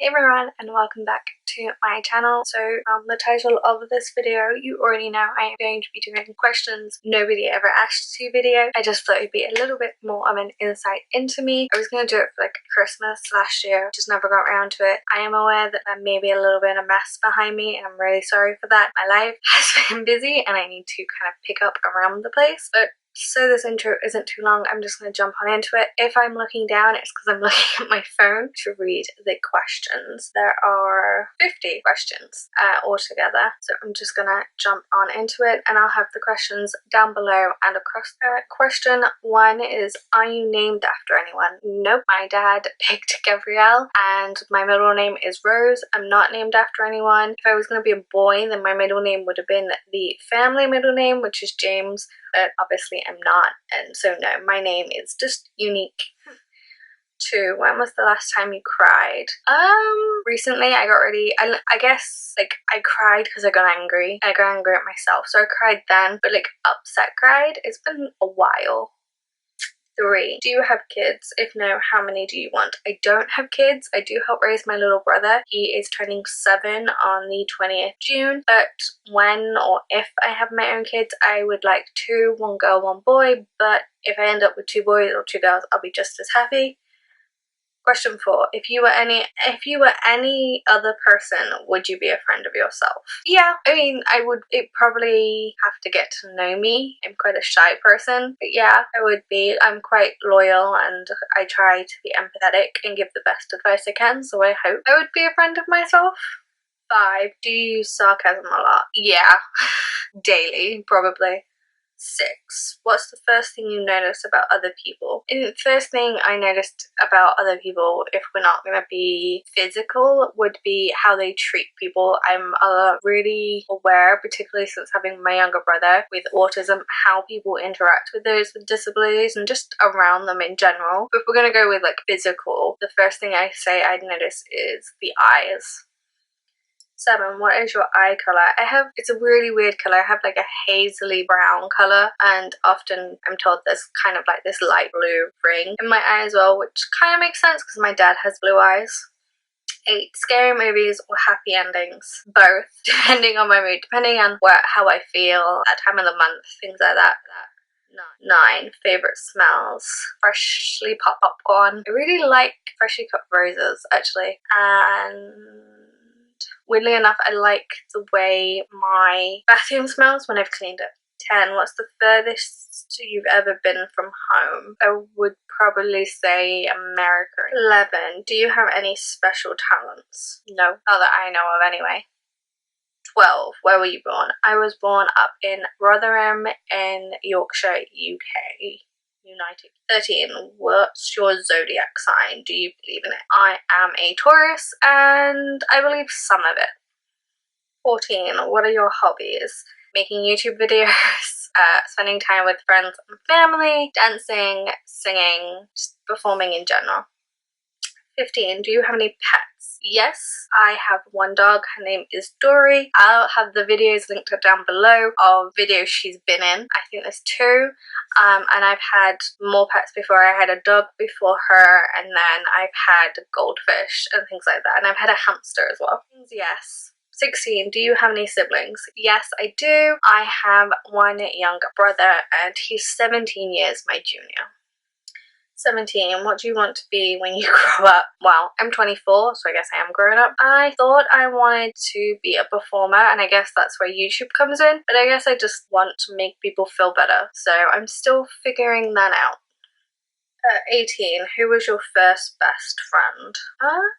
Hey everyone, and welcome back to my channel. So the title of this video, you already know I am going to be doing questions nobody ever asked to video. I just thought it'd be a little bit more of an insight into me. I was going to do it for like Christmas last year, just never got around to it. I am aware that there may be a little bit of a mess behind me, and I'm really sorry for that. My life has been busy and I need to kind of pick up around the place, but so this intro isn't too long, I'm just going to jump on into it. If I'm looking down, it's because I'm looking at my phone to read the questions. There are 50 questions altogether, so I'm just going to jump on into it, and I'll have the questions down below and across there. Question 1 is, are you named after anyone? Nope. My dad picked Gabrielle, and my middle name is Rose. I'm not named after anyone. If I was going to be a boy, then my middle name would have been the family middle name, which is James, but obviously I'm not, and so no, my name is just unique. 2, when was the last time you cried? Recently I got really, I guess, like, I cried because I got angry. I got angry at myself, so I cried then, but like upset cried, it's been a while. 3, do you have kids? If no, how many do you want? I don't have kids. I do help raise my little brother. He is turning 7 on the 20th June, but when or if I have my own kids, I would like 2, 1 girl, 1 boy, but if I end up with 2 boys or 2 girls, I'll be just as happy. Question 4, if you were any other person, would you be a friend of yourself? Yeah, I mean, I would. It probably have to get to know me. I'm quite a shy person, but yeah, I would be. I'm quite loyal and I try to be empathetic and give the best advice I can, so I hope I would be a friend of myself. 5, do you use sarcasm a lot? Yeah, daily, probably. 6, what's the first thing you notice about other people? And the first thing I noticed about other people, if we're not going to be physical, would be how they treat people. I'm really aware, particularly since having my younger brother with autism, how people interact with those with disabilities and just around them in general. But if we're going to go with like physical, the first thing I say I'd notice is the eyes. 7, what is your eye colour? It's a really weird colour. I have like a hazily brown colour, and often I'm told there's kind of like this light blue ring in my eye as well, which kind of makes sense because my dad has blue eyes. 8, scary movies or happy endings? Both, depending on my mood, depending on how I feel, that time of the month, things like that. 9, favourite smells? Freshly popped popcorn. I really like freshly cut roses, actually, and weirdly enough, I like the way my bathroom smells when I've cleaned it. 10, what's the furthest you've ever been from home? I would probably say America. 11, do you have any special talents? No, not that I know of anyway. 12, where were you born? I was born up in Rotherham in Yorkshire, UK. United. 13, what's your zodiac sign? Do you believe in it? I am a Taurus and I believe some of it. 14, what are your hobbies? Making YouTube videos, spending time with friends and family, dancing, singing, just performing in general. 15, do you have any pets? Yes, I have 1 dog. Her name is Dory. I'll have the videos linked down below of videos she's been in. I think there's 2. And I've had more pets before. I had a dog before her, and then I've had goldfish and things like that. And I've had a hamster as well. Yes. 16, do you have any siblings? Yes, I do. I have 1 younger brother, and he's 17 years my junior. 17, what do you want to be when you grow up? Well, I'm 24, so I guess I am growing up. I thought I wanted to be a performer, and I guess that's where YouTube comes in, but I guess I just want to make people feel better, so I'm still figuring that out. 18, who was your first best friend?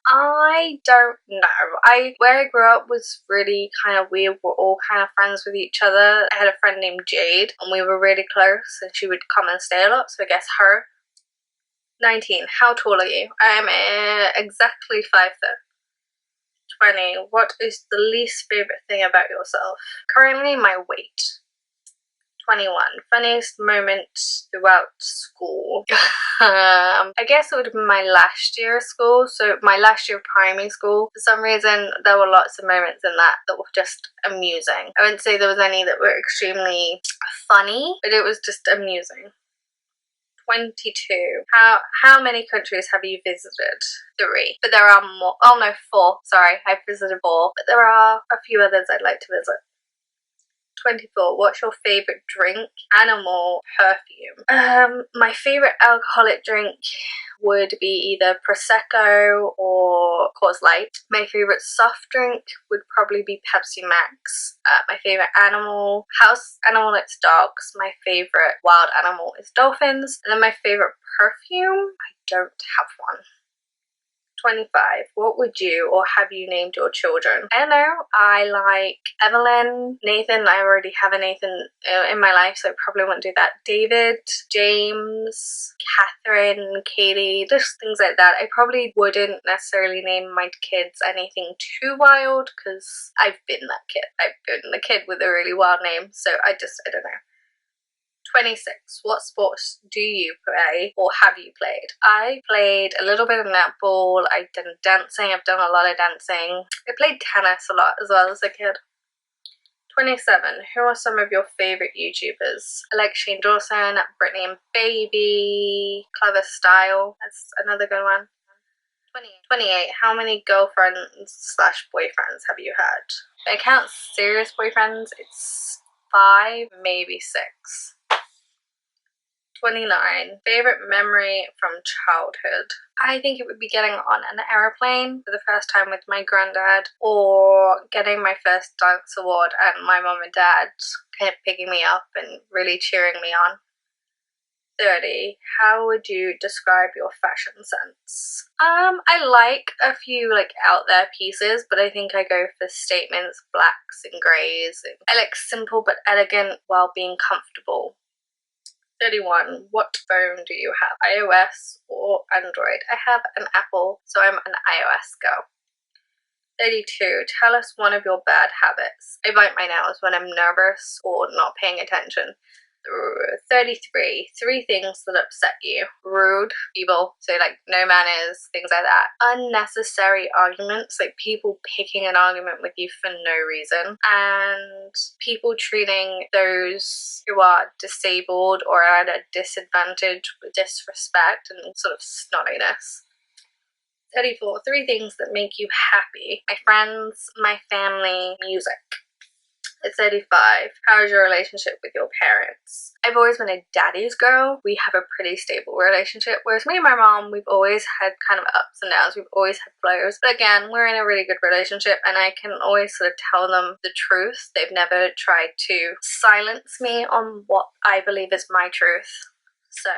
I don't know. Where I grew up was really kind of weird. We're all kind of friends with each other. I had a friend named Jade, and we were really close, and she would come and stay a lot, so I guess her. 19, how tall are you? I am exactly 5'. 20, what is the least favourite thing about yourself? Currently, my weight. 21, funniest moment throughout school. I guess it would have been my last year of school, so my last year of primary school. For some reason, there were lots of moments in that were just amusing. I wouldn't say there was any that were extremely funny, but it was just amusing. 22. How many countries have you visited? 3. But there are more. Oh no, 4. Sorry, I've visited 4. But there are a few others I'd like to visit. 24. What's your favorite drink, animal, perfume? My favorite alcoholic drink would be either Prosecco or Coors Light. My favorite soft drink would probably be Pepsi Max. My favorite animal, house animal, it's dogs. My favorite wild animal is dolphins. And then my favorite perfume, I don't have one. 25. What would you or have you named your children? I don't know. I like Evelyn, Nathan. I already have a Nathan in my life, so I probably won't do that. David, James, Catherine, Katie, just things like that. I probably wouldn't necessarily name my kids anything too wild because I've been that kid. I've been the kid with a really wild name, so I don't know. 26. What sports do you play or have you played? I played a little bit of netball. I've done dancing. I've done a lot of dancing. I played tennis a lot as well as a kid. 27. Who are some of your favorite YouTubers? I like Shane Dawson, Brittany and Baby, Clever Style. That's another good one. 28. How many girlfriends/boyfriends have you had? If I count serious boyfriends, it's 5, maybe 6. 29. Favorite memory from childhood? I think it would be getting on an airplane for the first time with my granddad, or getting my first dance award and my mom and dad kind of picking me up and really cheering me on. 30. How would you describe your fashion sense? I like a few out there pieces, but I think I go for statements, blacks and greys. I like simple but elegant while being comfortable. 31. What phone do you have? iOS or Android? I have an Apple, so I'm an iOS girl. 32. Tell us one of your bad habits. I bite my nails when I'm nervous or not paying attention. 33. 3 things that upset you. Rude, evil, so no manners, things like that. Unnecessary arguments, people picking an argument with you for no reason. And people treating those who are disabled or at a disadvantage with disrespect and sort of snottiness. 34. 3 things that make you happy. My friends, my family, music. 35. How is your relationship with your parents? I've always been a daddy's girl. We have a pretty stable relationship, whereas me and my mom, we've always had kind of ups and downs. We've always had flows. But again, we're in a really good relationship, and I can always sort of tell them the truth. They've never tried to silence me on what I believe is my truth. So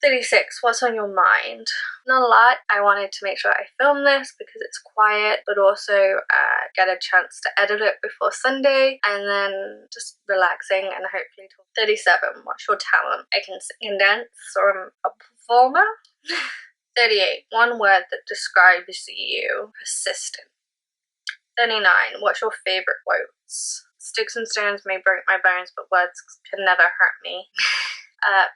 36. What's on your mind? Not a lot. I wanted to make sure I film this because it's quiet, but also get a chance to edit it before Sunday, and then just relaxing and hopefully talk. 37. What's your talent? I can sing and dance, or I'm a performer. 38. One word that describes you. Persistent. 39. What's your favorite quotes? Sticks and stones may break my bones, but words can never hurt me.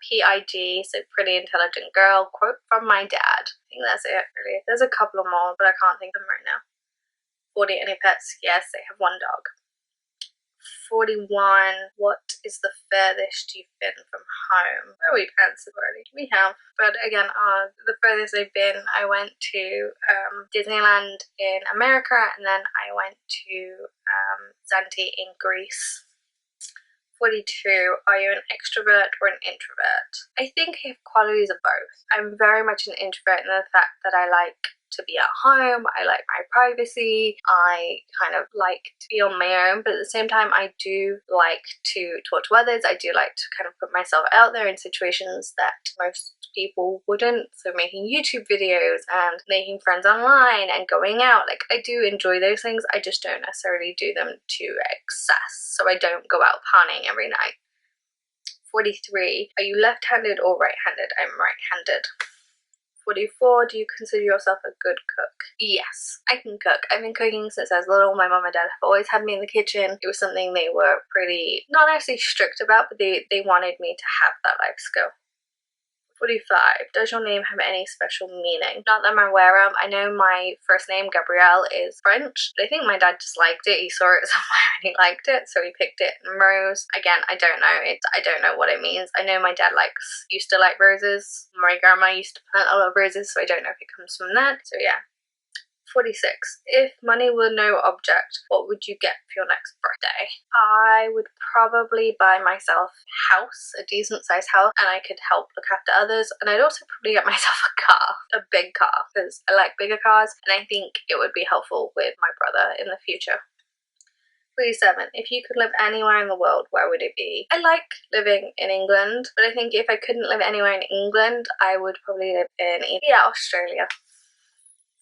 PIG, so pretty intelligent girl, quote from my dad. I think that's it, really. There's a couple more, but I can't think of them right now. 40. Any pets? Yes, I have 1 dog. 41. What is the furthest you've been from home? Oh, we've answered already. We have. But again, the furthest I've been, I went to Disneyland in America, and then I went to Zante in Greece. 42. Are you an extrovert or an introvert? I think I have qualities of both. I'm very much an introvert in the fact that I like to be at home, I like my privacy, I kind of like to be on my own, but at the same time I do like to talk to others. I do like to kind of put myself out there in situations that most people wouldn't, so making YouTube videos and making friends online and going out. I do enjoy those things, I just don't necessarily do them to excess, so I don't go out partying every night. 43. Are you left-handed or right-handed? I'm right-handed. 44. Do you consider yourself a good cook? Yes, I can cook. I've been cooking since I was little. My mom and dad have always had me in the kitchen. It was something they were pretty, not actually strict about, but they wanted me to have that life skill. 45. Does your name have any special meaning? Not that I'm aware of. I know my first name, Gabrielle, is French, but I think my dad just liked it. He saw it somewhere and he liked it, so he picked it. And Rose, again, I don't know. I don't know what it means. I know my dad used to like roses. My grandma used to plant a lot of roses, so I don't know if it comes from that. So yeah. 46. If money were no object, what would you get for your next birthday? I would probably buy myself a house, a decent sized house, and I could help look after others. And I'd also probably get myself a car, a big car, because I like bigger cars, and I think it would be helpful with my brother in the future. 47. If you could live anywhere in the world, where would it be? I like living in England, but I think if I couldn't live anywhere in England, I would probably live in, Australia.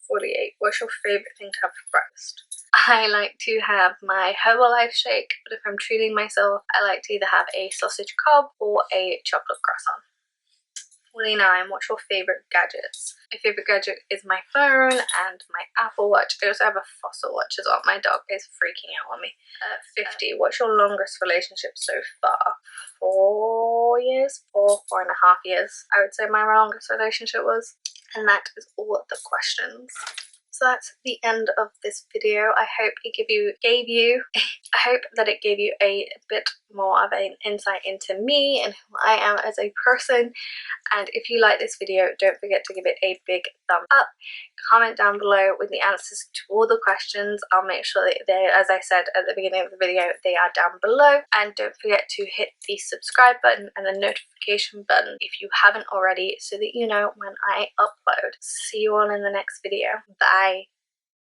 48. What's your favourite thing to have for breakfast? I like to have my Herbalife shake, but if I'm treating myself, I like to either have a sausage cob or a chocolate croissant. 49. What's your favourite gadgets? My favourite gadget is my phone and my Apple Watch. I also have a Fossil watch as well. My dog is freaking out on me. 50. What's your longest relationship so far? 4 years? 4.5 years, I would say my longest relationship was. And that is all of the questions. So that's the end of this video. I hope it gave you a bit more of an insight into me and who I am as a person. And if you like this video, don't forget to give it a big thumbs up. Comment down below with the answers to all the questions. I'll make sure that they, as I said at the beginning of the video, they are down below. And don't forget to hit the subscribe button and the notification button if you haven't already, so that you know when I upload. See you all in the next video. Bye.